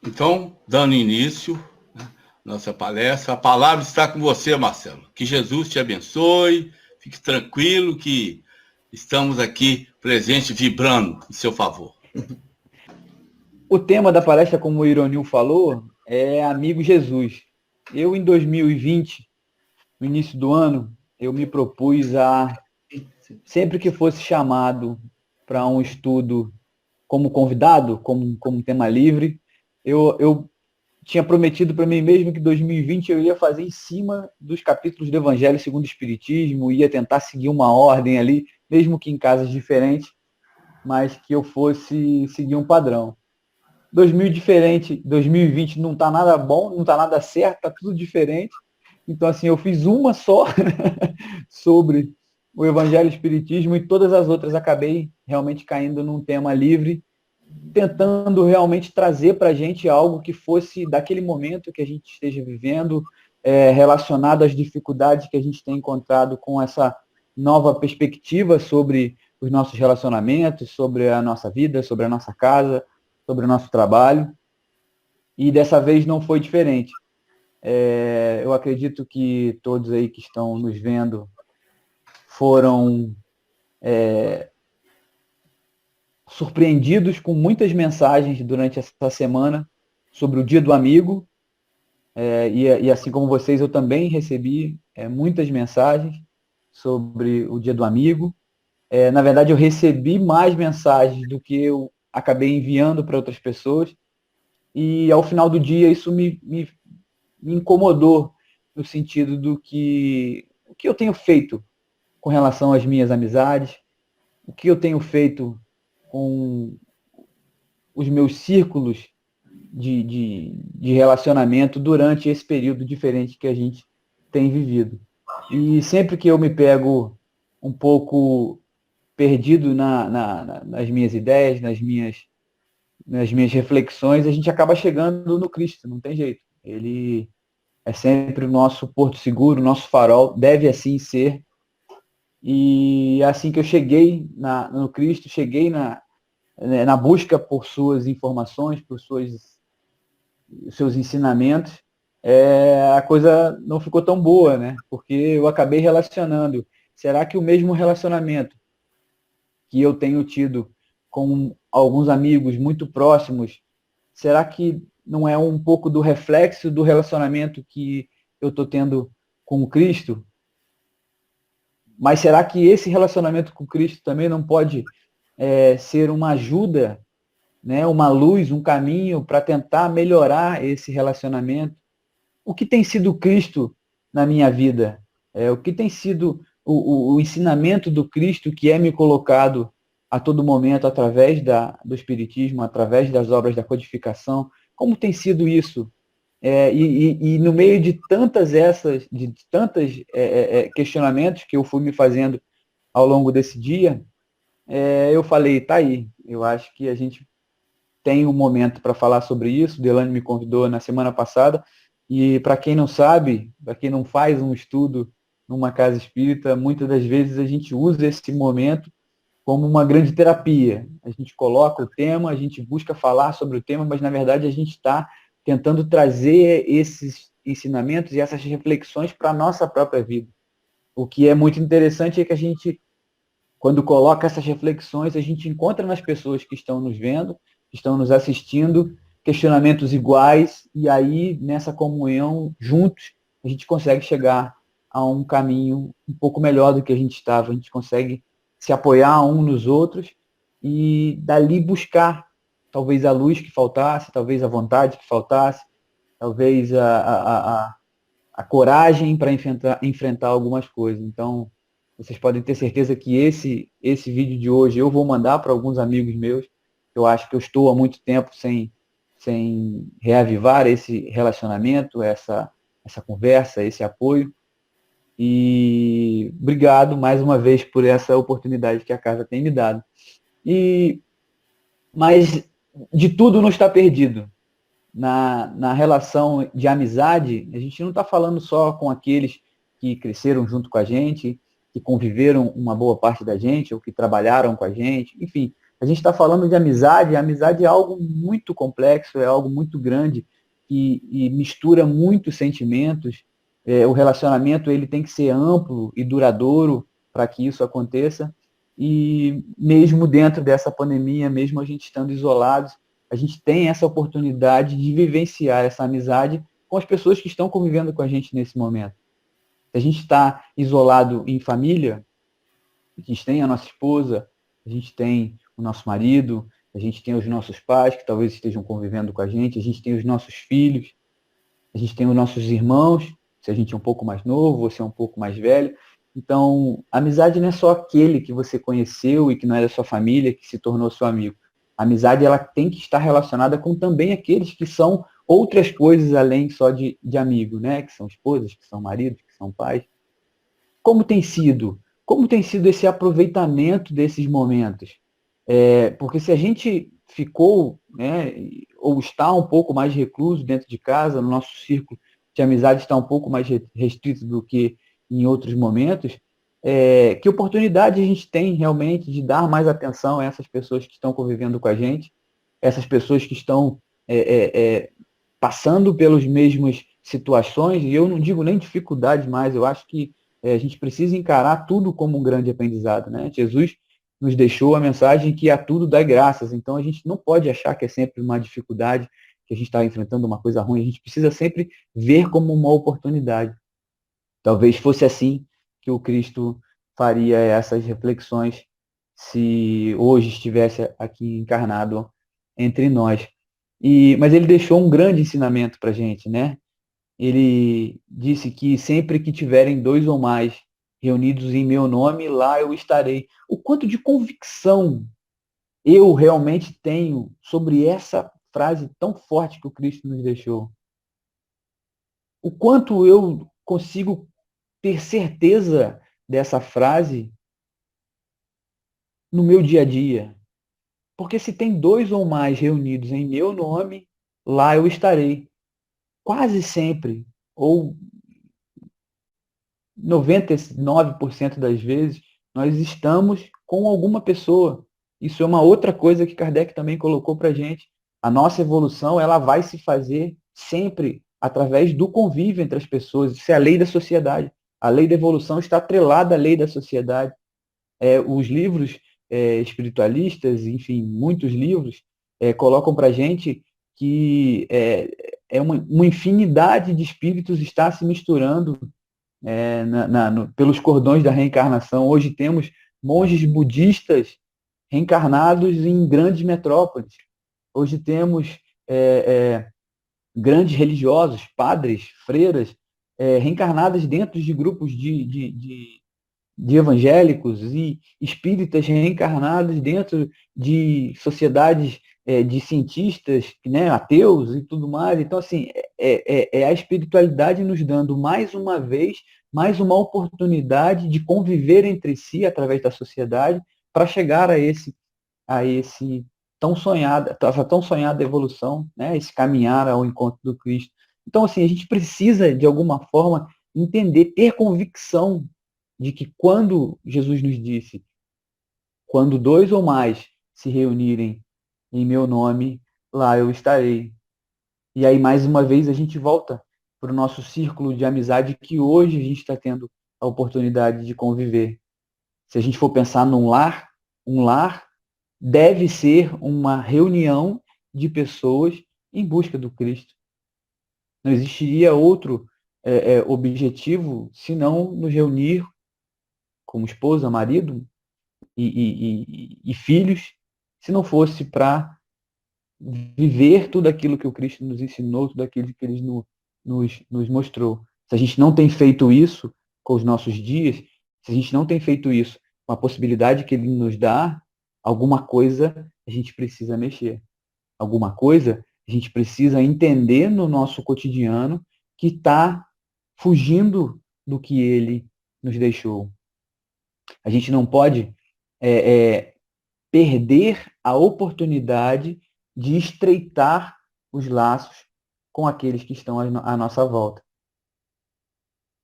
Então, dando início, né, nossa palestra, a palavra está com você, Marcelo. Que Jesus te abençoe, fique tranquilo que estamos aqui presentes, vibrando em seu favor. O tema da palestra, como o Ironil falou, é Amigo Jesus. Eu, em 2020, no início do ano, eu me propus a, sempre que fosse chamado para um estudo como convidado, como tema livre, eu tinha prometido para mim mesmo que 2020 eu ia fazer em cima dos capítulos do Evangelho segundo o Espiritismo, ia tentar seguir uma ordem ali, mesmo que em casas diferentes, mas que eu fosse seguir um padrão. 2020 não está nada bom, não está nada certo, está tudo diferente. Então, assim, eu fiz uma só sobre o Evangelho e o Espiritismo e todas as outras acabei realmente caindo num tema livre, tentando realmente trazer para a gente algo que fosse daquele momento que a gente esteja vivendo, relacionado às dificuldades que a gente tem encontrado com essa nova perspectiva sobre os nossos relacionamentos, sobre a nossa vida, sobre a nossa casa, sobre o nosso trabalho. E dessa vez não foi diferente. Eu acredito que todos aí que estão nos vendo foram surpreendidos com muitas mensagens durante essa semana sobre o Dia do Amigo. E assim como vocês, eu também recebi muitas mensagens sobre o Dia do Amigo. Na verdade, eu recebi mais mensagens do que eu acabei enviando para outras pessoas. E ao final do dia, isso me incomodou no sentido do que o que eu tenho feito com relação às minhas amizades, o que eu tenho feito com os meus círculos de relacionamento durante esse período diferente que a gente tem vivido. E sempre que eu me pego um pouco perdido nas minhas ideias, nas minhas reflexões, a gente acaba chegando no Cristo, não tem jeito. Ele é sempre o nosso porto seguro, o nosso farol, deve assim ser. E assim que eu cheguei no Cristo, cheguei na busca por suas informações, por seus ensinamentos, a coisa não ficou tão boa, né? Porque eu acabei relacionando. Será que o mesmo relacionamento que eu tenho tido com alguns amigos muito próximos, será que não é um pouco do reflexo do relacionamento que eu estou tendo com o Cristo? Mas será que esse relacionamento com Cristo também não pode ser uma ajuda, né, uma luz, um caminho para tentar melhorar esse relacionamento? O que tem sido Cristo na minha vida? O que tem sido o ensinamento do Cristo que é me colocado a todo momento através do Espiritismo, através das obras da codificação? Como tem sido isso? E no meio de tantas questionamentos que eu fui me fazendo ao longo desse dia, eu falei, tá aí, eu acho que a gente tem um momento para falar sobre isso. Delane me convidou na semana passada, e para quem não sabe, para quem não faz um estudo numa casa espírita, muitas das vezes a gente usa esse momento como uma grande terapia. A gente coloca o tema, a gente busca falar sobre o tema, mas na verdade a gente está tentando trazer esses ensinamentos e essas reflexões para a nossa própria vida. O que é muito interessante é que a gente, quando coloca essas reflexões, a gente encontra nas pessoas que estão nos vendo, que estão nos assistindo, questionamentos iguais, e aí, nessa comunhão, juntos, a gente consegue chegar a um caminho um pouco melhor do que a gente estava. A gente consegue se apoiar um nos outros e dali buscar talvez a luz que faltasse, talvez a vontade que faltasse, talvez a coragem para enfrentar algumas coisas. Então, vocês podem ter certeza que esse vídeo de hoje eu vou mandar para alguns amigos meus. Eu acho que eu estou há muito tempo sem reavivar esse relacionamento, essa conversa, esse apoio. E obrigado mais uma vez por essa oportunidade que a casa tem me dado. Mas de tudo não está perdido. Na relação de amizade, a gente não está falando só com aqueles que cresceram junto com a gente, que conviveram uma boa parte da gente, ou que trabalharam com a gente, enfim, A gente está falando de amizade, a amizade é algo muito complexo, é algo muito grande, e mistura muitos sentimentos. O relacionamento ele tem que ser amplo e duradouro para que isso aconteça. E mesmo dentro dessa pandemia, mesmo a gente estando isolados, a gente tem essa oportunidade de vivenciar essa amizade com as pessoas que estão convivendo com a gente nesse momento. Se a gente está isolado em família, a gente tem a nossa esposa, a gente tem o nosso marido, a gente tem os nossos pais que talvez estejam convivendo com a gente tem os nossos filhos, a gente tem os nossos irmãos, se a gente é um pouco mais novo, você é um pouco mais velho. Então, a amizade não é só aquele que você conheceu e que não é da sua família, que se tornou seu amigo. A amizade ela tem que estar relacionada com também aqueles que são outras coisas além só de amigo, né? Que são esposas, que são maridos, que são pais. Como tem sido? Como tem sido esse aproveitamento desses momentos? Porque se a gente ficou, né, ou está um pouco mais recluso dentro de casa, no nosso círculo de amizade está um pouco mais restrito do que em outros momentos, que oportunidade a gente tem realmente de dar mais atenção a essas pessoas que estão convivendo com a gente, essas pessoas que estão passando pelas mesmas situações, e eu não digo nem dificuldade mais, eu acho que a gente precisa encarar tudo como um grande aprendizado, né? Jesus nos deixou a mensagem que a tudo dá graças, então a gente não pode achar que é sempre uma dificuldade, que a gente está enfrentando uma coisa ruim, a gente precisa sempre ver como uma oportunidade. Talvez fosse assim que o Cristo faria essas reflexões se hoje estivesse aqui encarnado entre nós. Mas ele deixou um grande ensinamento para a gente, né? Ele disse que sempre que tiverem dois ou mais reunidos em meu nome, lá eu estarei. O quanto de convicção eu realmente tenho sobre essa frase tão forte que o Cristo nos deixou. O quanto eu consigo ter certeza dessa frase no meu dia a dia. Porque se tem dois ou mais reunidos em meu nome, lá eu estarei. Quase sempre, ou 99% das vezes, nós estamos com alguma pessoa. Isso é uma outra coisa que Kardec também colocou para a gente. A nossa evolução ela vai se fazer sempre através do convívio entre as pessoas. Isso é a lei da sociedade. A lei da evolução está atrelada à lei da sociedade. Os livros espiritualistas, enfim, muitos livros, colocam para a gente que uma infinidade de espíritos está se misturando pelos cordões da reencarnação. Hoje temos monges budistas reencarnados em grandes metrópoles. Hoje temos grandes religiosos, padres, freiras, reencarnadas dentro de grupos de evangélicos e espíritas reencarnados dentro de sociedades de cientistas, né, ateus e tudo mais. Então, assim, é a espiritualidade nos dando mais uma vez, mais uma oportunidade de conviver entre si através da sociedade para chegar a esse essa tão sonhada evolução, né, esse caminhar ao encontro do Cristo. Então, assim, a gente precisa, de alguma forma, entender, ter convicção de que quando Jesus nos disse, quando dois ou mais se reunirem em meu nome, lá eu estarei. E aí, mais uma vez, a gente volta para o nosso círculo de amizade que hoje a gente está tendo a oportunidade de conviver. Se a gente for pensar num lar, um lar deve ser uma reunião de pessoas em busca do Cristo. Não existiria outro objetivo senão nos reunir como esposa, marido e filhos, se não fosse para viver tudo aquilo que o Cristo nos ensinou, tudo aquilo que ele nos mostrou. Se a gente não tem feito isso com os nossos dias, se a gente não tem feito isso com a possibilidade que ele nos dá, alguma coisa a gente precisa mexer. Alguma coisa a gente precisa entender no nosso cotidiano que está fugindo do que ele nos deixou. A gente não pode perder a oportunidade de estreitar os laços com aqueles que estão à nossa volta.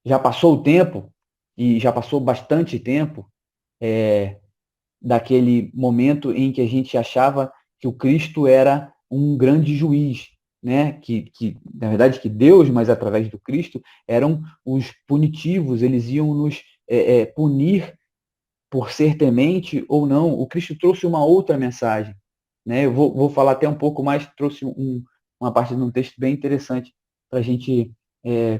Já passou o tempo, e já passou bastante tempo, daquele momento em que a gente achava que o Cristo era um grande juiz, né? Que na verdade, que Deus, mas através do Cristo, eram os punitivos, eles iam nos punir por ser temente ou não. O Cristo trouxe uma outra mensagem, né? Eu vou falar até um pouco mais, trouxe uma parte de um texto bem interessante para a gente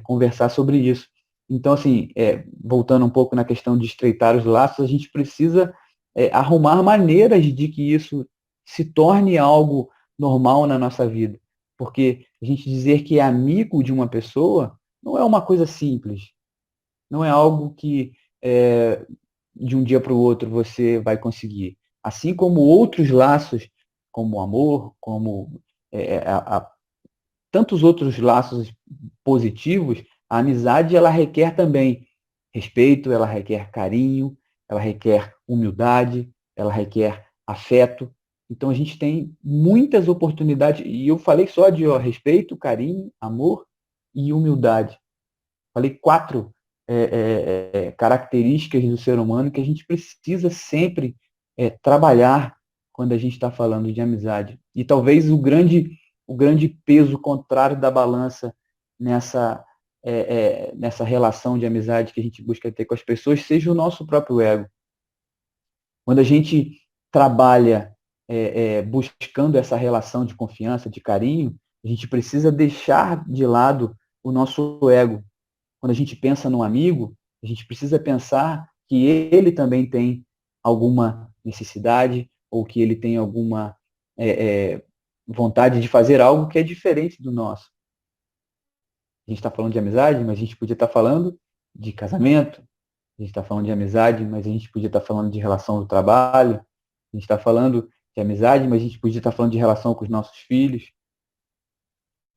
conversar sobre isso. Então, assim, voltando um pouco na questão de estreitar os laços, a gente precisa arrumar maneiras de que isso se torne algo normal na nossa vida. Porque a gente dizer que é amigo de uma pessoa não é uma coisa simples, não é algo que de um dia para o outro você vai conseguir. Assim como outros laços, como o amor, como tantos outros laços positivos, a amizade ela requer também respeito, ela requer carinho, ela requer humildade, ela requer afeto. Então a gente tem muitas oportunidades, e eu falei só de respeito, carinho, amor e humildade. Falei 4 características do ser humano que a gente precisa sempre trabalhar quando a gente está falando de amizade. E talvez o grande peso contrário da balança nessa relação de amizade que a gente busca ter com as pessoas seja o nosso próprio ego. Quando a gente trabalha buscando essa relação de confiança, de carinho, a gente precisa deixar de lado o nosso ego. Quando a gente pensa num amigo, a gente precisa pensar que ele também tem alguma necessidade ou que ele tem alguma vontade de fazer algo que é diferente do nosso. A gente está falando de amizade, mas a gente podia estar falando de casamento, a gente está falando de amizade, mas a gente podia estar falando de relação do trabalho, a gente está falando de amizade, mas a gente podia estar falando de relação com os nossos filhos.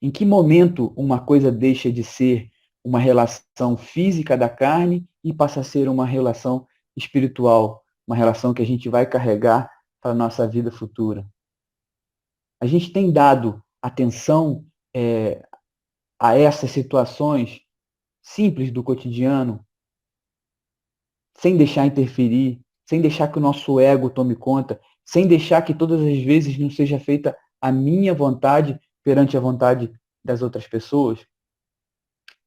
Em que momento uma coisa deixa de ser uma relação física da carne e passa a ser uma relação espiritual, uma relação que a gente vai carregar para a nossa vida futura? A gente tem dado atenção a essas situações simples do cotidiano, sem deixar interferir, sem deixar que o nosso ego tome conta, sem deixar que todas as vezes não seja feita a minha vontade perante a vontade das outras pessoas?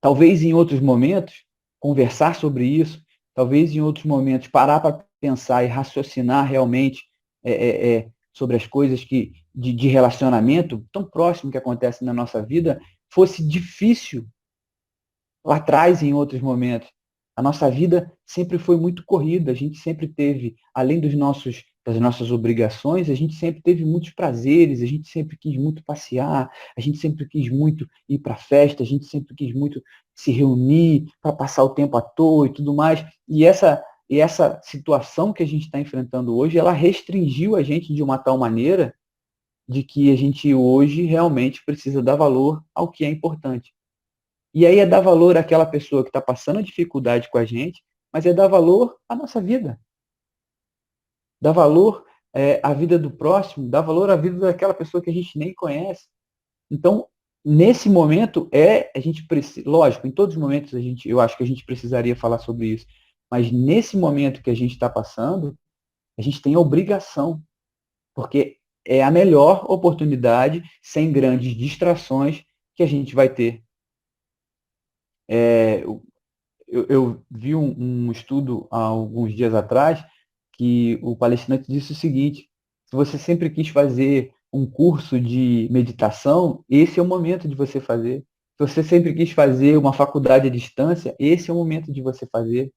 Talvez em outros momentos, conversar sobre isso, talvez em outros momentos, parar para pensar e raciocinar realmente sobre as coisas de relacionamento tão próximo que acontece na nossa vida, fosse difícil lá atrás, em outros momentos. A nossa vida sempre foi muito corrida, a gente sempre teve, além das nossas obrigações, a gente sempre teve muitos prazeres, a gente sempre quis muito passear, a gente sempre quis muito ir para festa, a gente sempre quis muito se reunir para passar o tempo à toa e tudo mais. E essa situação que a gente está enfrentando hoje, ela restringiu a gente de uma tal maneira de que a gente hoje realmente precisa dar valor ao que é importante. E aí é dar valor àquela pessoa que está passando dificuldade com a gente, mas é dar valor à nossa vida. Dar valor à vida do próximo, dar valor à vida daquela pessoa que a gente nem conhece. Então, nesse momento, a gente precisa, lógico, em todos os momentos eu acho que a gente precisaria falar sobre isso, mas nesse momento que a gente está passando, a gente tem a obrigação, porque é a melhor oportunidade, sem grandes distrações, que a gente vai ter. Eu vi um estudo há alguns dias atrás que o palestrante disse o seguinte: se você sempre quis fazer um curso de meditação, esse é o momento de você fazer. Se você sempre quis fazer uma faculdade à distância, esse é o momento de você fazer.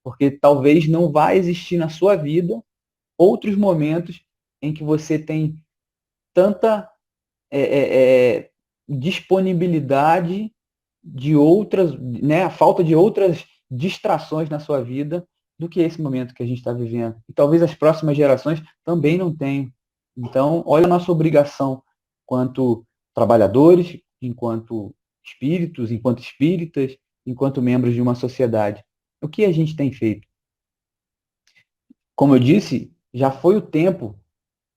Porque talvez não vá existir na sua vida outros momentos em que você tem tanta disponibilidade de outras, né, a falta de outras distrações na sua vida do que esse momento que a gente está vivendo. E talvez as próximas gerações também não tenham. Então, olha a nossa obrigação enquanto trabalhadores, enquanto espíritos, enquanto espíritas, enquanto membros de uma sociedade. O que a gente tem feito? Como eu disse, já foi o tempo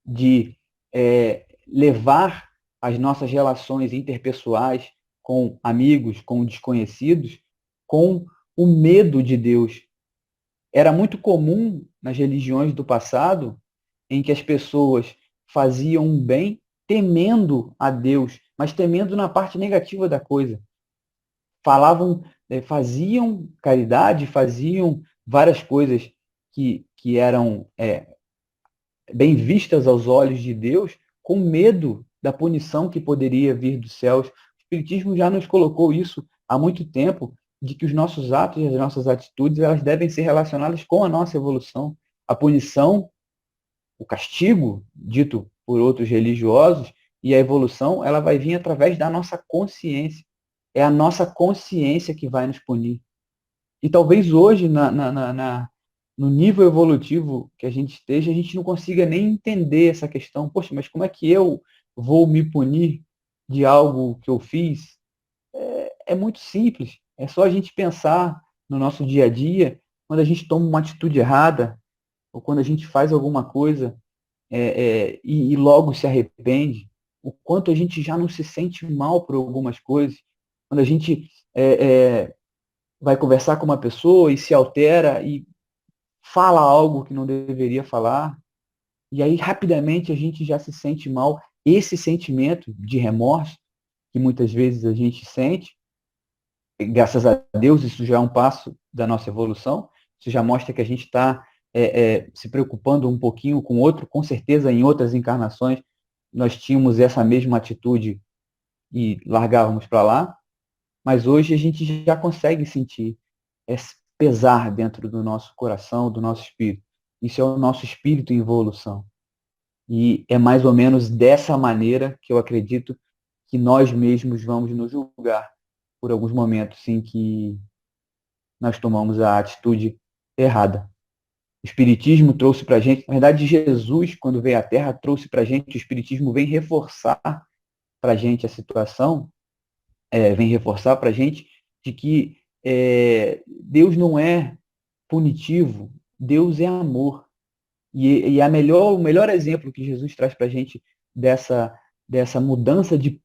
de levar as nossas relações interpessoais com amigos, com desconhecidos, com o medo de Deus. Era muito comum nas religiões do passado em que as pessoas faziam um bem temendo a Deus, mas temendo na parte negativa da coisa. Falavam, faziam caridade, faziam várias coisas que eram bem vistas aos olhos de Deus, com medo da punição que poderia vir dos céus. O Espiritismo já nos colocou isso há muito tempo, de que os nossos atos e as nossas atitudes elas devem ser relacionadas com a nossa evolução. A punição, o castigo, dito por outros religiosos, e a evolução, ela vai vir através da nossa consciência. É a nossa consciência que vai nos punir. E talvez hoje, no nível evolutivo que a gente esteja, a gente não consiga nem entender essa questão. Poxa, mas como é que eu vou me punir de algo que eu fiz? É muito simples. É só a gente pensar no nosso dia a dia, quando a gente toma uma atitude errada, ou quando a gente faz alguma coisa e logo se arrepende, o quanto a gente já não se sente mal por algumas coisas. Quando a gente vai conversar com uma pessoa e se altera e fala algo que não deveria falar, e aí rapidamente a gente já se sente mal. Esse sentimento de remorso, que muitas vezes a gente sente, graças a Deus, isso já é um passo da nossa evolução, isso já mostra que a gente está se preocupando um pouquinho com o outro, com certeza em outras encarnações nós tínhamos essa mesma atitude e largávamos para lá, mas hoje a gente já consegue sentir esse pesar dentro do nosso coração, do nosso espírito. Isso é o nosso espírito em evolução. E é mais ou menos dessa maneira que eu acredito que nós mesmos vamos nos julgar por alguns momentos em que nós tomamos a atitude errada. O Espiritismo trouxe para a gente, na verdade, Jesus, quando veio à Terra, trouxe para a gente, o Espiritismo vem reforçar para a gente a situação, vem reforçar para a gente de que Deus não é punitivo, Deus é amor. E o melhor exemplo que Jesus traz para a gente dessa mudança de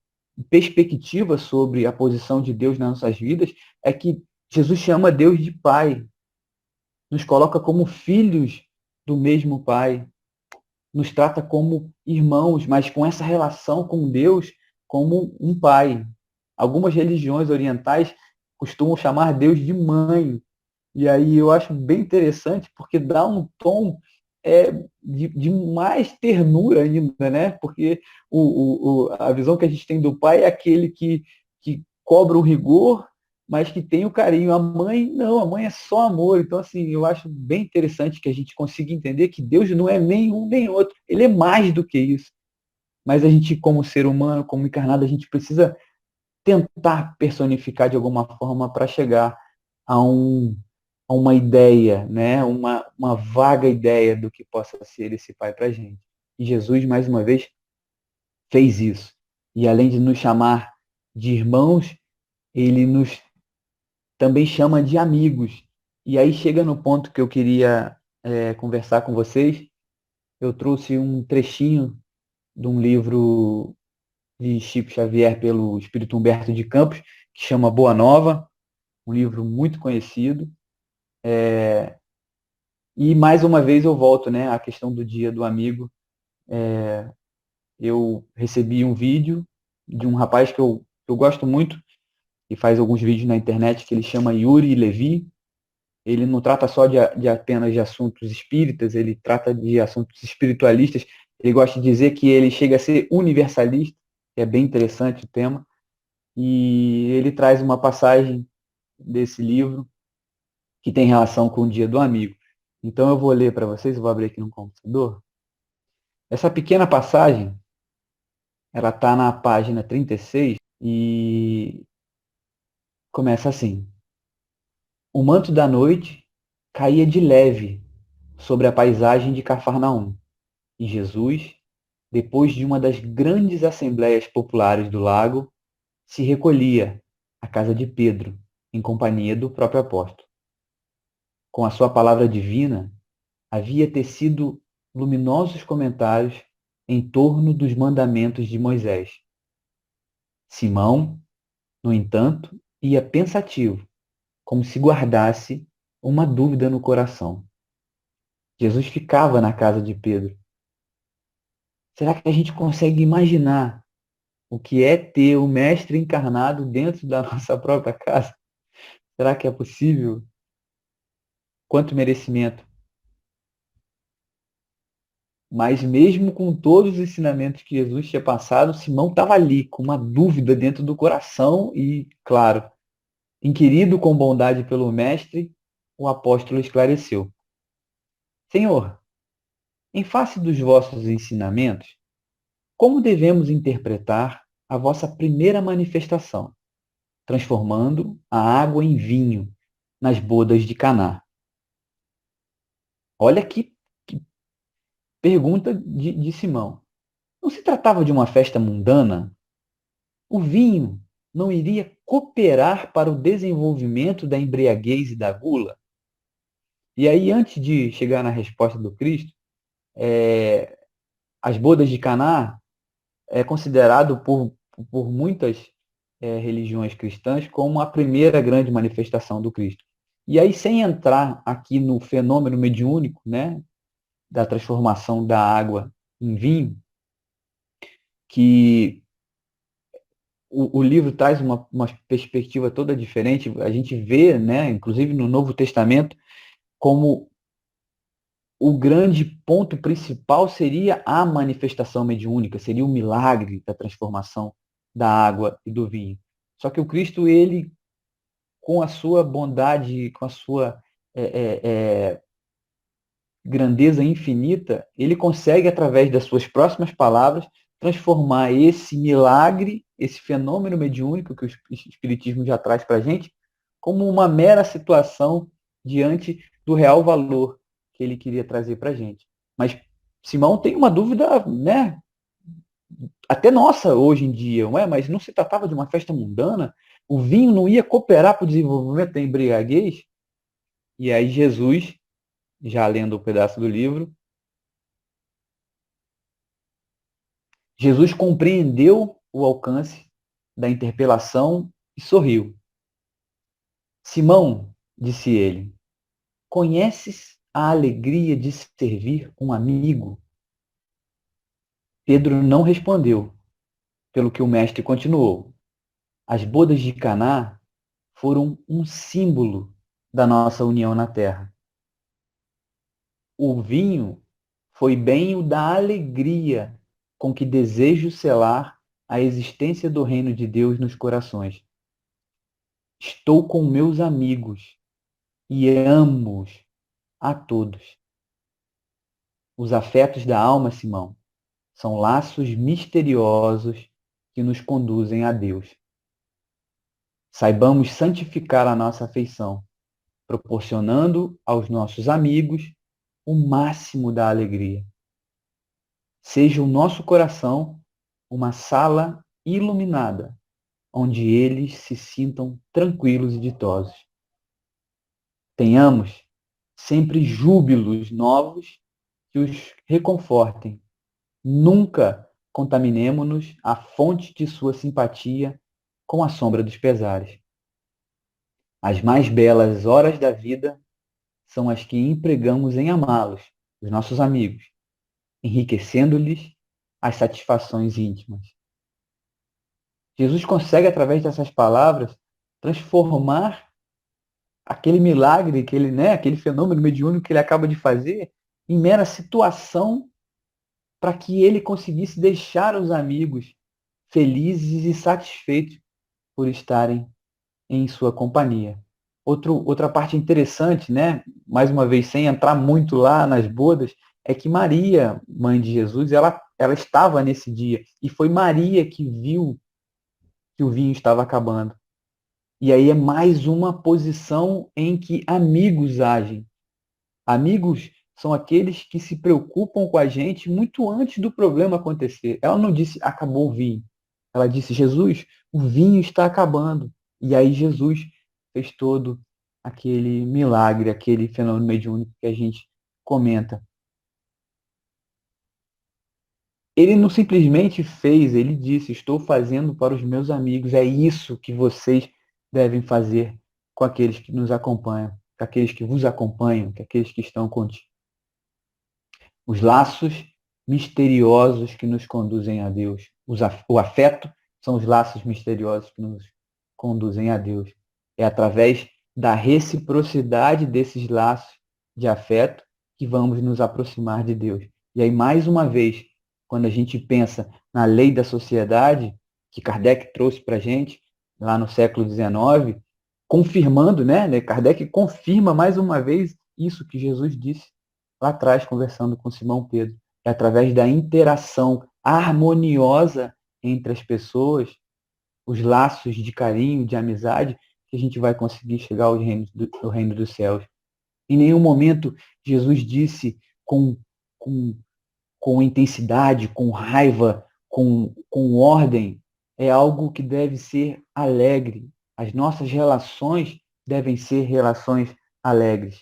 perspectiva sobre a posição de Deus nas nossas vidas é que Jesus chama Deus de Pai, nos coloca como filhos do mesmo Pai, nos trata como irmãos, mas com essa relação com Deus como um Pai. Algumas religiões orientais costumam chamar Deus de mãe, e aí eu acho bem interessante, porque dá um tom de mais ternura ainda, né? Porque a visão que a gente tem do pai é aquele que cobra o rigor, mas que tem o carinho. A mãe, não, a mãe é só amor. Então, assim, eu acho bem interessante que a gente consiga entender que Deus não é nem um nem outro. Ele é mais do que isso. Mas a gente, como ser humano, como encarnado, a gente precisa tentar personificar de alguma forma para chegar a uma ideia, né? uma vaga ideia do que possa ser esse Pai para a gente. E Jesus, mais uma vez, fez isso. E além de nos chamar de irmãos, ele nos também chama de amigos. E aí chega no ponto que eu queria conversar com vocês. Eu trouxe um trechinho de um livro de Chico Xavier pelo Espírito Humberto de Campos, que chama Boa Nova, um livro muito conhecido. E mais uma vez eu volto, né, à questão do dia do amigo. Eu recebi um vídeo de um rapaz que eu gosto muito, que faz alguns vídeos na internet, que ele chama Yuri Levi. Ele não trata só de apenas de assuntos espíritas, ele trata de assuntos espiritualistas. Ele gosta de dizer que ele chega a ser universalista, que é bem interessante o tema. E ele traz uma passagem desse livro que tem relação com o dia do amigo. Então eu vou ler para vocês, eu vou abrir aqui no computador. Essa pequena passagem, ela está na página 36 e começa assim. O manto da noite caía de leve sobre a paisagem de Cafarnaum, e Jesus, depois de uma das grandes assembleias populares do lago, se recolhia à casa de Pedro, em companhia do próprio apóstolo. Com a sua palavra divina, havia tecido luminosos comentários em torno dos mandamentos de Moisés. Simão, no entanto, ia pensativo, como se guardasse uma dúvida no coração. Jesus ficava na casa de Pedro. Será que a gente consegue imaginar o que é ter o Mestre encarnado dentro da nossa própria casa? Será que é possível? Quanto merecimento! Mas mesmo com todos os ensinamentos que Jesus tinha passado, Simão estava ali com uma dúvida dentro do coração e, claro, inquirido com bondade pelo Mestre, o apóstolo esclareceu: Senhor, em face dos vossos ensinamentos, como devemos interpretar a vossa primeira manifestação, transformando a água em vinho nas bodas de Caná? Olha que pergunta de Simão. Não se tratava de uma festa mundana? O vinho não iria cooperar para o desenvolvimento da embriaguez e da gula? E aí, antes de chegar na resposta do Cristo, as bodas de Caná é considerado por muitas religiões cristãs como a primeira grande manifestação do Cristo. E aí, sem entrar aqui no fenômeno mediúnico, né, da transformação da água em vinho, que o livro traz uma perspectiva toda diferente. A gente vê, né, inclusive no Novo Testamento, como o grande ponto principal seria a manifestação mediúnica, seria o milagre da transformação da água e do vinho. Só que o Cristo, ele, com a sua bondade, com a sua grandeza infinita, ele consegue, através das suas próximas palavras, transformar esse milagre, esse fenômeno mediúnico que o Espiritismo já traz para a gente, como uma mera situação diante do real valor que ele queria trazer para a gente. Mas Simão tem uma dúvida, né, até nossa hoje em dia, não é? Mas não se tratava de uma festa mundana? O vinho não ia cooperar para o desenvolvimento da embriaguez? E aí Jesus, já lendo o pedaço do livro, Jesus compreendeu o alcance da interpelação e sorriu. Simão, disse ele, conheces a alegria de servir um amigo? Pedro não respondeu, pelo que o mestre continuou. As bodas de Caná foram um símbolo da nossa união na terra. O vinho foi bem o da alegria com que desejo selar a existência do reino de Deus nos corações. Estou com meus amigos e amo-os a todos. Os afetos da alma, Simão, são laços misteriosos que nos conduzem a Deus. Saibamos santificar a nossa afeição, proporcionando aos nossos amigos o máximo da alegria. Seja o nosso coração uma sala iluminada, onde eles se sintam tranquilos e ditosos. Tenhamos sempre júbilos novos que os reconfortem. Nunca contaminemo-nos a fonte de sua simpatia com a sombra dos pesares. As mais belas horas da vida são as que empregamos em amá-los, os nossos amigos, enriquecendo-lhes as satisfações íntimas. Jesus consegue, através dessas palavras, transformar aquele milagre, aquele fenômeno mediúnico que ele acaba de fazer, em mera situação para que ele conseguisse deixar os amigos felizes e satisfeitos por estarem em sua companhia. Outra parte interessante, né? Mais uma vez, sem entrar muito lá nas bodas, é que Maria, mãe de Jesus, ela estava nesse dia. E foi Maria que viu que o vinho estava acabando. E aí é mais uma posição em que amigos agem. Amigos são aqueles que se preocupam com a gente muito antes do problema acontecer. Ela não disse, acabou o vinho. Ela disse, Jesus, o vinho está acabando. E aí Jesus fez todo aquele milagre, aquele fenômeno mediúnico que a gente comenta. Ele não simplesmente fez, ele disse, estou fazendo para os meus amigos. É isso que vocês devem fazer com aqueles que nos acompanham. com aqueles que vos acompanham, com aqueles que estão contigo. Os laços misteriosos que nos conduzem a Deus. O afeto são os laços misteriosos que nos conduzem a Deus. É através da reciprocidade desses laços de afeto que vamos nos aproximar de Deus. E aí, mais uma vez, quando a gente pensa na lei da sociedade, que Kardec trouxe para a gente, lá no século XIX, confirmando, né? Kardec confirma mais uma vez isso que Jesus disse lá atrás, conversando com Simão Pedro. É através da interação harmoniosa entre as pessoas, os laços de carinho, de amizade, que a gente vai conseguir chegar ao reino dos céus. Em nenhum momento Jesus disse com, com intensidade, com raiva, com ordem. É algo que deve ser alegre. As nossas relações devem ser relações alegres.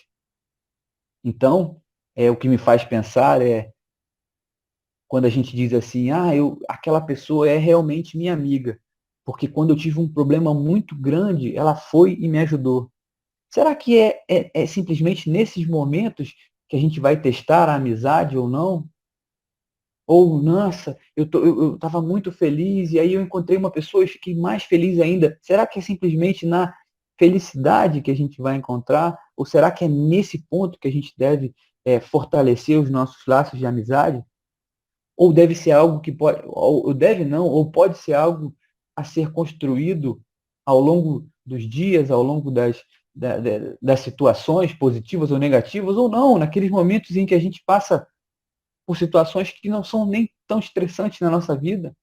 Então, o que me faz pensar é quando a gente diz assim, aquela pessoa é realmente minha amiga, porque quando eu tive um problema muito grande, ela foi e me ajudou. Será que é simplesmente nesses momentos que a gente vai testar a amizade ou não? Ou, nossa, eu estava muito feliz e aí eu encontrei uma pessoa e fiquei mais feliz ainda. Será que é simplesmente na felicidade que a gente vai encontrar? Ou será que é nesse ponto que a gente deve fortalecer os nossos laços de amizade? Ou deve ser algo que pode, ou deve não, ou pode ser algo a ser construído ao longo dos dias, ao longo das situações positivas ou negativas, ou não, naqueles momentos em que a gente passa por situações que não são nem tão estressantes na nossa vida?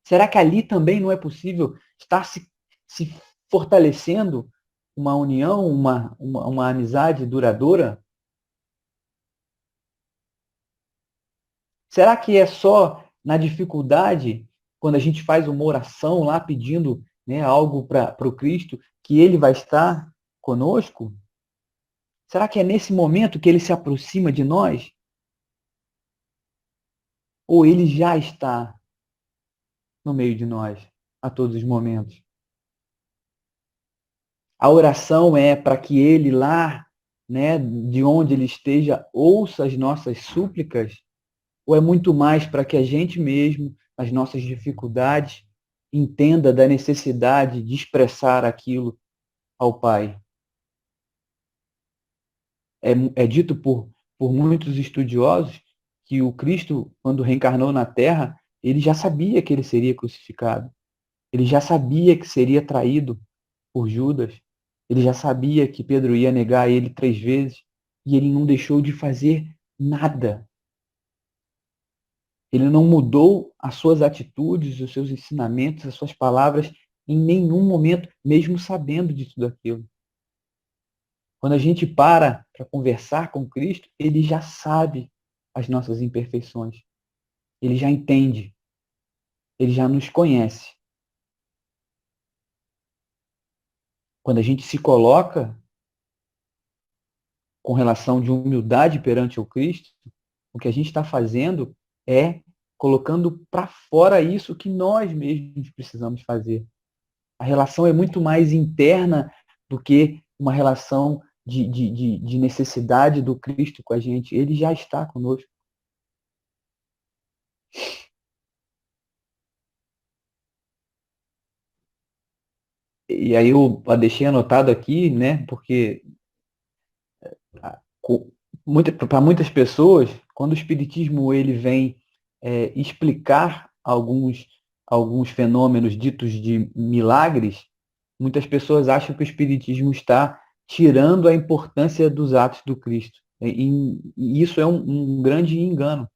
Será que ali também não é possível estar se fortalecendo uma união, uma amizade duradoura? Será que é só na dificuldade, quando a gente faz uma oração lá pedindo, né, algo para o Cristo, que ele vai estar conosco? Será que é nesse momento que ele se aproxima de nós? Ou ele já está no meio de nós a todos os momentos? A oração é para que ele lá, né, de onde ele esteja, ouça as nossas súplicas? Ou é muito mais para que a gente mesmo, as nossas dificuldades, entenda da necessidade de expressar aquilo ao Pai? É dito por muitos estudiosos que o Cristo, quando reencarnou na Terra, ele já sabia que ele seria crucificado. Ele já sabia que seria traído por Judas. Ele já sabia que Pedro ia negar ele 3 vezes. E ele não deixou de fazer nada. Ele não mudou as suas atitudes, os seus ensinamentos, as suas palavras em nenhum momento, mesmo sabendo de tudo aquilo. Quando a gente para conversar com Cristo, ele já sabe as nossas imperfeições. Ele já entende. Ele já nos conhece. Quando a gente se coloca com relação de humildade perante o Cristo, o que a gente está fazendo é colocando para fora isso que nós mesmos precisamos fazer. A relação é muito mais interna do que uma relação de necessidade do Cristo com a gente. Ele já está conosco. E aí eu deixei anotado aqui, né? Porque para muitas pessoas, quando o Espiritismo ele vem explicar alguns fenômenos ditos de milagres, muitas pessoas acham que o Espiritismo está tirando a importância dos atos do Cristo. E isso é um grande engano.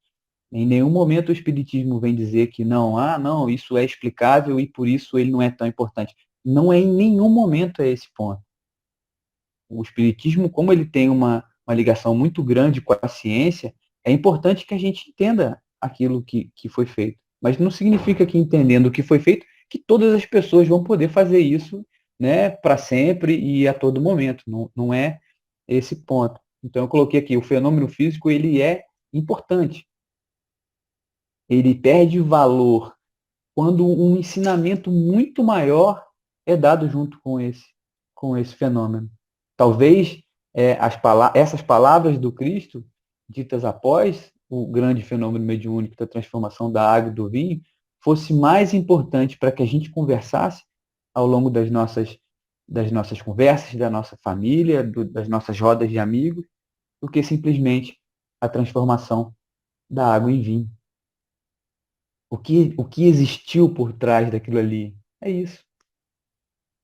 Em nenhum momento o Espiritismo vem dizer que não, isso é explicável e por isso ele não é tão importante. Não é em nenhum momento esse ponto. O Espiritismo, como ele tem uma ligação muito grande com a ciência, é importante que a gente entenda aquilo que foi feito. Mas não significa que entendendo o que foi feito, que todas as pessoas vão poder fazer isso, né, para sempre e a todo momento. Não é esse ponto. Então eu coloquei aqui, o fenômeno físico ele é importante. Ele perde valor quando um ensinamento muito maior é dado junto com esse fenômeno. Talvez essas palavras do Cristo, ditas após o grande fenômeno mediúnico da transformação da água e do vinho, fosse mais importante para que a gente conversasse ao longo das nossas conversas, da nossa família, das nossas rodas de amigos, do que simplesmente a transformação da água em vinho. O que existiu por trás daquilo ali? É isso.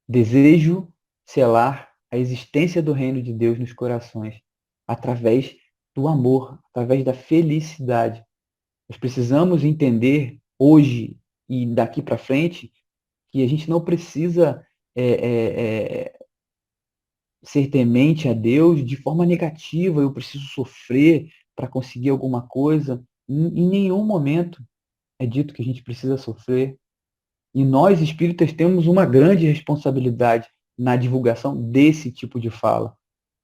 Desejo selar a existência do reino de Deus nos corações, através do amor, através da felicidade. Nós precisamos entender hoje e daqui para frente que a gente não precisa ser temente a Deus de forma negativa, eu preciso sofrer para conseguir alguma coisa. Em nenhum momento é dito que a gente precisa sofrer. E nós, espíritas, temos uma grande responsabilidade na divulgação desse tipo de fala,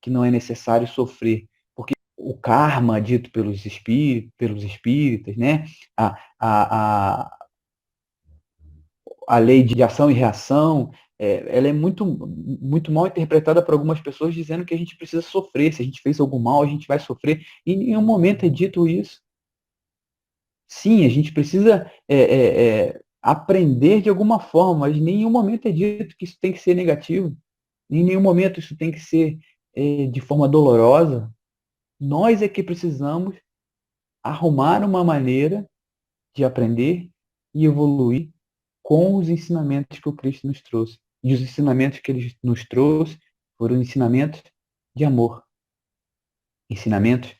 que não é necessário sofrer. Porque o karma dito pelos espíritas, né? A lei de ação e reação, ela é muito, muito mal interpretada por algumas pessoas, dizendo que a gente precisa sofrer. Se a gente fez algum mal, a gente vai sofrer. E em nenhum momento é dito isso. Sim, a gente precisa aprender de alguma forma, mas em nenhum momento é dito que isso tem que ser negativo. Em nenhum momento isso tem que ser de forma dolorosa. Nós é que precisamos arrumar uma maneira de aprender e evoluir com os ensinamentos que o Cristo nos trouxe. E os ensinamentos que ele nos trouxe foram ensinamentos de amor, ensinamentos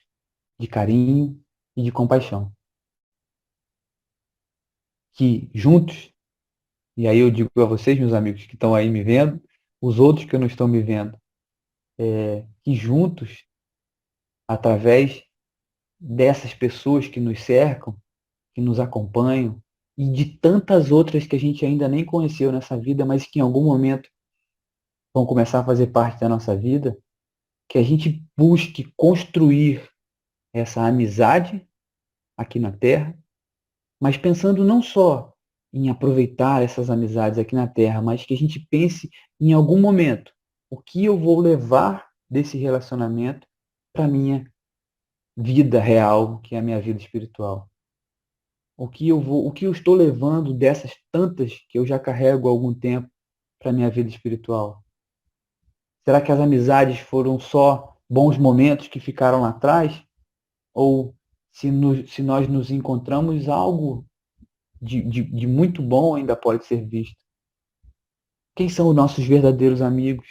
de carinho e de compaixão. Que juntos, e aí eu digo a vocês, meus amigos que estão aí me vendo, os outros que não estão me vendo, que juntos, através dessas pessoas que nos cercam, que nos acompanham, e de tantas outras que a gente ainda nem conheceu nessa vida, mas que em algum momento vão começar a fazer parte da nossa vida, que a gente busque construir essa amizade aqui na Terra, mas pensando não só em aproveitar essas amizades aqui na Terra, mas que a gente pense em algum momento o que eu vou levar desse relacionamento para a minha vida real, que é a minha vida espiritual. O que eu estou levando dessas tantas que eu já carrego há algum tempo para a minha vida espiritual? Será que as amizades foram só bons momentos que ficaram lá atrás? Ou se nós nos encontramos, algo de muito bom ainda pode ser visto? Quem são os nossos verdadeiros amigos?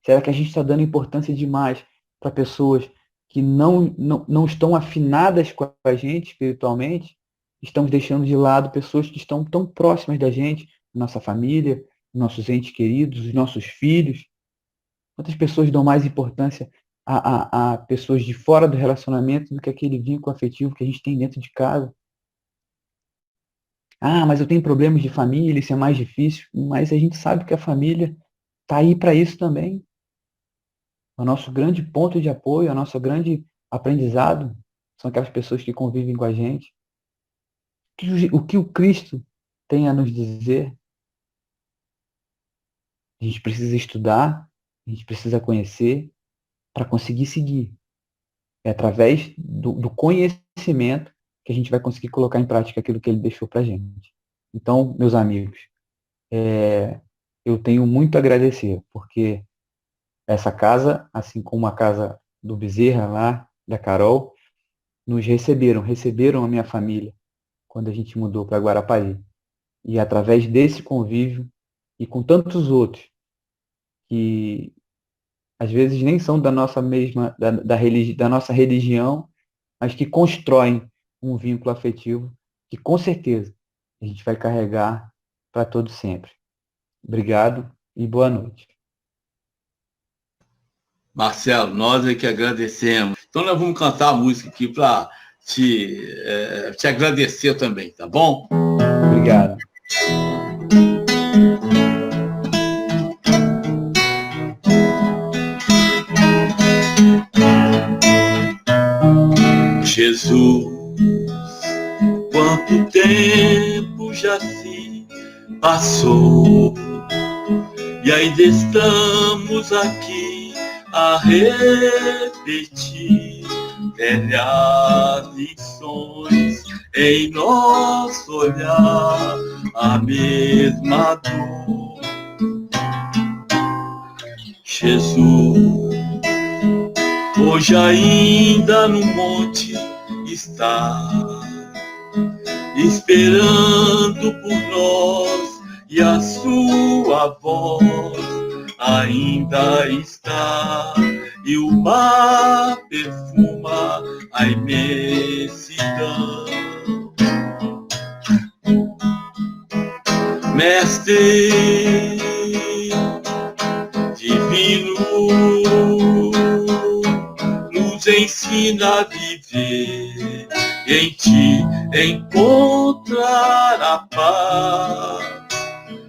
Será que a gente está dando importância demais para pessoas que não estão afinadas com a gente espiritualmente? Estamos deixando de lado pessoas que estão tão próximas da gente, nossa família, nossos entes queridos, os nossos filhos. Quantas pessoas dão mais importância a pessoas de fora do relacionamento do que aquele vínculo afetivo que a gente tem dentro de casa? Ah, mas eu tenho problemas de família, isso é mais difícil. Mas a gente sabe que a família está aí para isso também. O nosso grande ponto de apoio, o nosso grande aprendizado são aquelas pessoas que convivem com a gente. O que o Cristo tem a nos dizer? A gente precisa estudar, a gente precisa conhecer para conseguir seguir. É através do conhecimento que a gente vai conseguir colocar em prática aquilo que ele deixou para a gente. Então, meus amigos, eu tenho muito a agradecer, porque essa casa, assim como a casa do Bezerra lá, da Carol, nos receberam a minha família, quando a gente mudou para Guarapari. E através desse convívio, e com tantos outros, que às vezes nem são da nossa mesma, da nossa religião, mas que constroem um vínculo afetivo que com certeza a gente vai carregar para todo sempre. Obrigado e boa noite. Marcelo, nós é que agradecemos. Então nós vamos cantar a música aqui para te agradecer também, tá bom? Obrigado. Jesus, quanto tempo já se passou e ainda estamos aqui a repetir velhas lições em nosso olhar, a mesma dor. Jesus, hoje ainda no monte está, esperando por nós, e a sua voz ainda está, e o mar perfuma a imensidão. Mestre divino, nos ensina a viver, em ti encontrar a paz,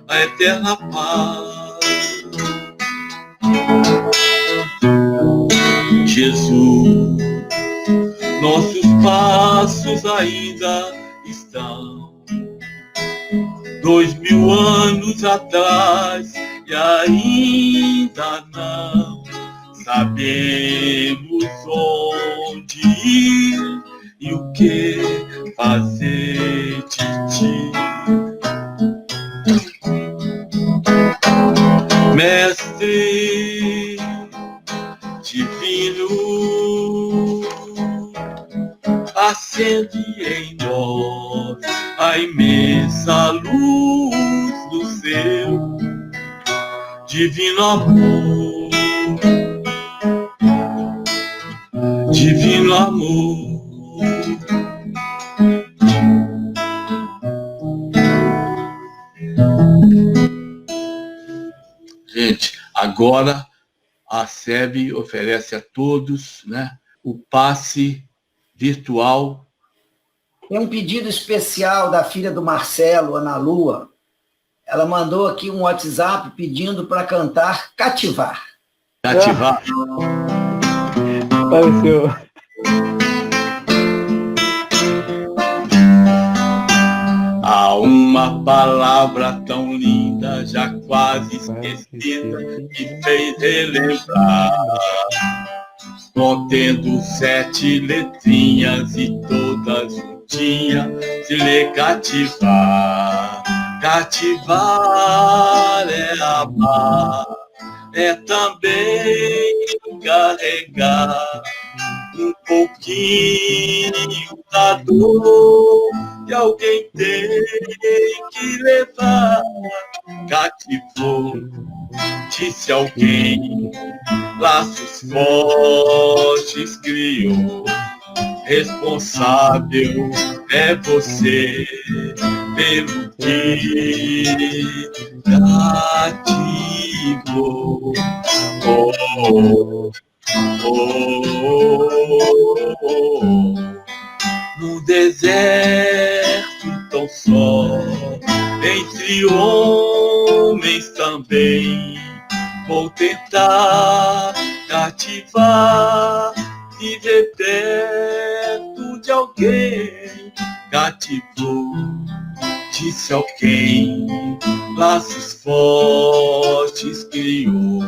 a eterna paz. Jesus, nossos passos ainda estão 2000 anos atrás, e ainda não sabemos onde ir e o que fazer de ti. Mestre divino, acende em nós a imensa luz do seu divino amor, divino amor. Gente, agora a SEB oferece a todos, né, o passe virtual. Tem um pedido especial da filha do Marcelo, Ana Lua. Ela mandou aqui um WhatsApp pedindo para cantar Cativar. Cativar? Apareceu. Há uma palavra tão linda, já quase esquecida, que fez relembrar, contendo 7 letrinhas e todas juntinhas, se lê cativar. Cativar é amar, é também carregar um pouquinho da dor que alguém tem que levar. Cativou, disse alguém, laços fortes criou. Responsável é você pelo que cativou. Oh, oh, oh, oh, oh. No deserto tão só, entre homens também, vou tentar cativar, viver perto de alguém. Cativou, disse alguém, laços fortes criou.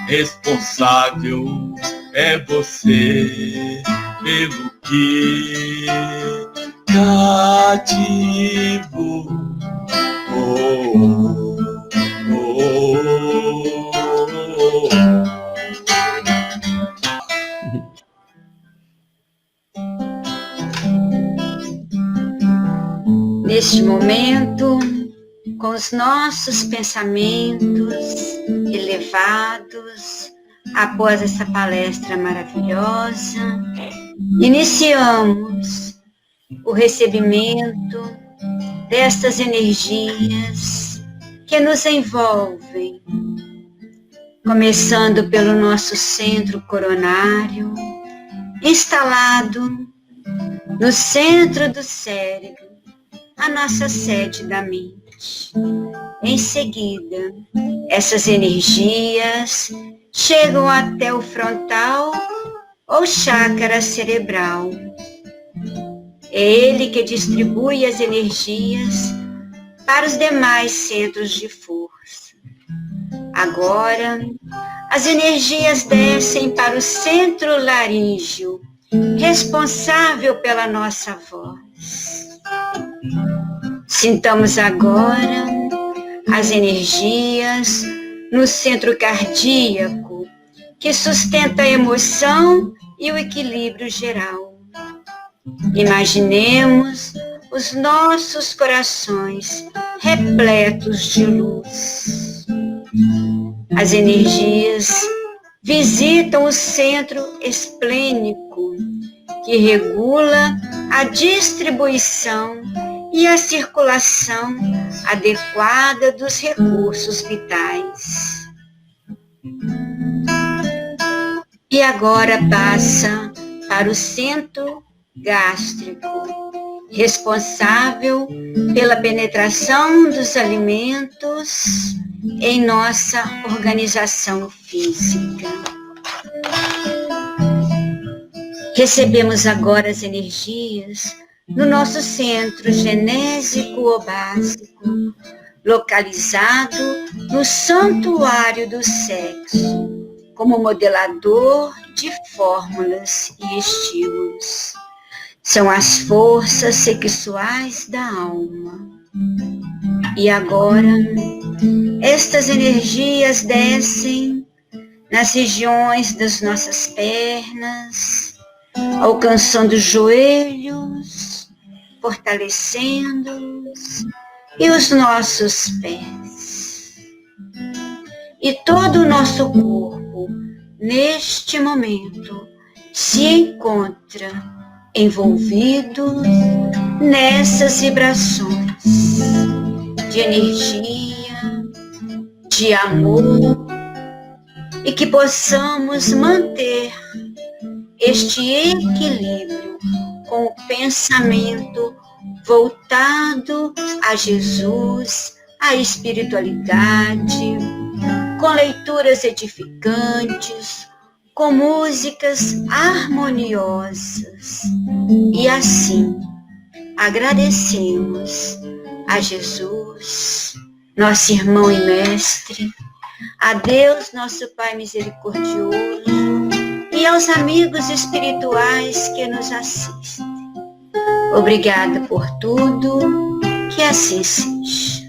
Responsável é você pelo que cativou. Oh, oh, oh, oh. Neste momento, com os nossos pensamentos elevados, após essa palestra maravilhosa, iniciamos o recebimento destas energias que nos envolvem, começando pelo nosso centro coronário, instalado no centro do cérebro, a nossa sede da mente. Em seguida, essas energias chegam até o frontal ou chácara cerebral. É ele que distribui as energias para os demais centros de força. Agora, as energias descem para o centro laríngeo, responsável pela nossa voz. Sintamos agora as energias no centro cardíaco, que sustenta a emoção e o equilíbrio geral. Imaginemos os nossos corações repletos de luz. As energias visitam o centro esplênico, que regula a distribuição e a circulação adequada dos recursos vitais. E agora passa para o centro gástrico, responsável pela penetração dos alimentos em nossa organização física. Recebemos agora as energias no nosso centro genésico ou básico, localizado no santuário do sexo, como modelador de fórmulas e estímulos. São as forças sexuais da alma. E agora, estas energias descem nas regiões das nossas pernas, alcançando os joelhos, fortalecendo-os e os nossos pés. E todo o nosso corpo, neste momento, se encontra envolvido nessas vibrações de energia, de amor, e que possamos manter este equilíbrio com o pensamento voltado a Jesus, à espiritualidade, com leituras edificantes, com músicas harmoniosas. E assim, agradecemos a Jesus, nosso irmão e mestre, a Deus, nosso Pai misericordioso, e aos amigos espirituais que nos assistem. Obrigada por tudo, que assim seja.